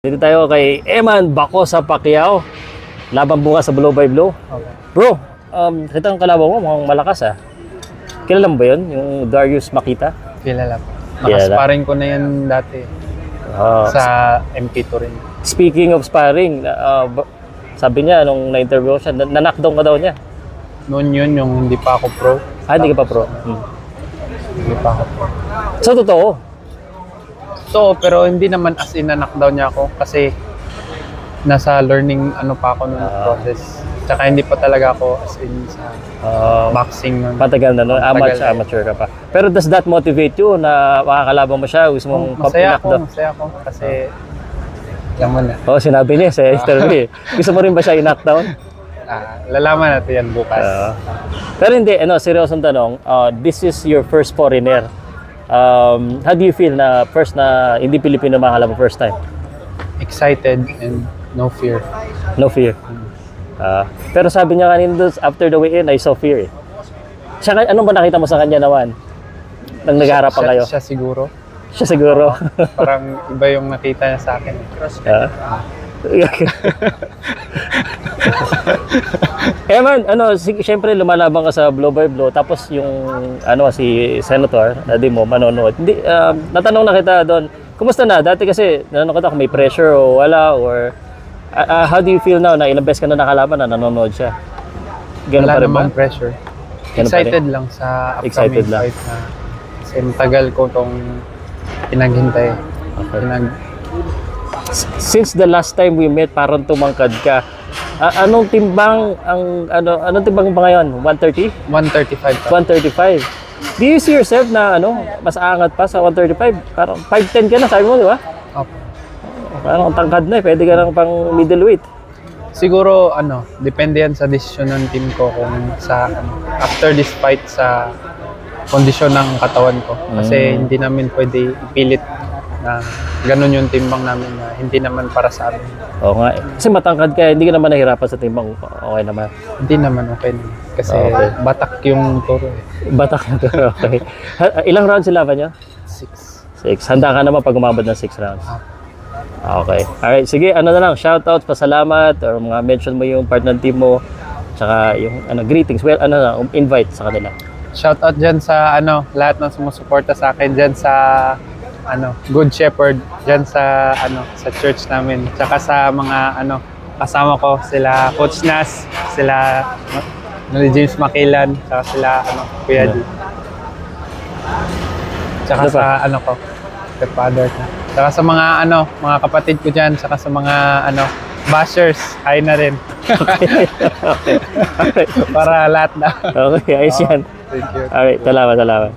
Dito tayo kay Eman Bako sa Pacquiao. Laban bukas sa Blow by Blow. Okay. Bro, kitang kalaban mo, mukhang malakas ah. Kilala mo ba yun? Yung Darius Makita? Kilala po. Kilala. Nakasparring ko na yan dati. Sa MP2 rin. Speaking of sparring, sabi niya nung na-interview siya, na-knockdown ka daw niya. Noon yun, yung hindi pa ako pro. Hindi ka pa pro. Hindi pa ako pro. So, totoo. So, pero hindi naman as in na-knockdown niya ako kasi nasa learning ano pa ako nung process. Tsaka hindi pa talaga ako as in sa boxing nun. Patagal na, no? Amateur ka pa. Pero does that motivate you na makakalaban mo siya? Gusto mong masaya ako kasi alam mo na. Sinabi niya sa interview. Gusto mo rin ba siya i-knockdown? Lalaman natin yan bukas. Pero hindi, seryosong tanong. This is your first foreigner. How do you feel na first na hindi Pilipino makakalaban first time? Excited and no fear. No fear. Pero sabi niya kanina after the weigh-in, I saw fear. Siya, ano ba nakita mo sa kanya naman? Nang nag-harapan kayo? Siya siguro. Siya siguro. Parang iba yung nakita niya sa akin. Man, siyempre lumalaban ka sa Blow by Blow, tapos yung si Senator, di mo manonood. Hindi, natanong na kita doon, kumusta na? Dati kasi nanonood kita kung may pressure o wala, or how do you feel now na ilang beses ka na nakalaban na nanonood siya? Ganun wala pa rin ba? namang pressure. Ganun Excited lang sa upcoming fight na kasi matagal ko itong pinaghintay. Okay. Since the last time we met, parang tumangkad ka. Anong timbang anong timbang pa ngayon? 130? 135 pa. 135. Do you see yourself na mas aangat pa sa 135? Parang 5'10 ka na, sabi mo, di ba? Opo. Parang tangkad na pwede ka lang pang middleweight. Siguro depende yan sa desisyon ng team ko kung sa after this fight sa kondisyon ng katawan ko. Kasi hindi namin pwede ipilit na ganun yung timbang namin na hindi naman para sa amin. Oo nga. Kasi matangkad ka, hindi ka naman nahirapan sa timbang. Okay naman. Hindi naman okay naman. Kasi batak yung toro eh. Batak yung toro, okay. Ilang rounds sila ba niya? 6. 6. Handa ka naman pag umabot ng 6 rounds. Okay. Alright, sige, na lang, shoutouts, pasalamat, or mga mention mo yung part ng team mo, tsaka yung greetings, well, invite sa kanila. Shoutout dyan sa lahat ng sumusuporta sa akin dyan sa Good Shepherd dyan sa sa church namin, tsaka sa mga kasama ko, sila Coach Nas, sila James Makilan, tsaka sila Kuya D. Tsaka sa ko, Godfather na. Tsaka sa mga mga kapatid ko dyan, tsaka sa mga bashers, hi na rin. Okay. Para lahat na. Okay, ayos yan. Thank you. Alright, salamat.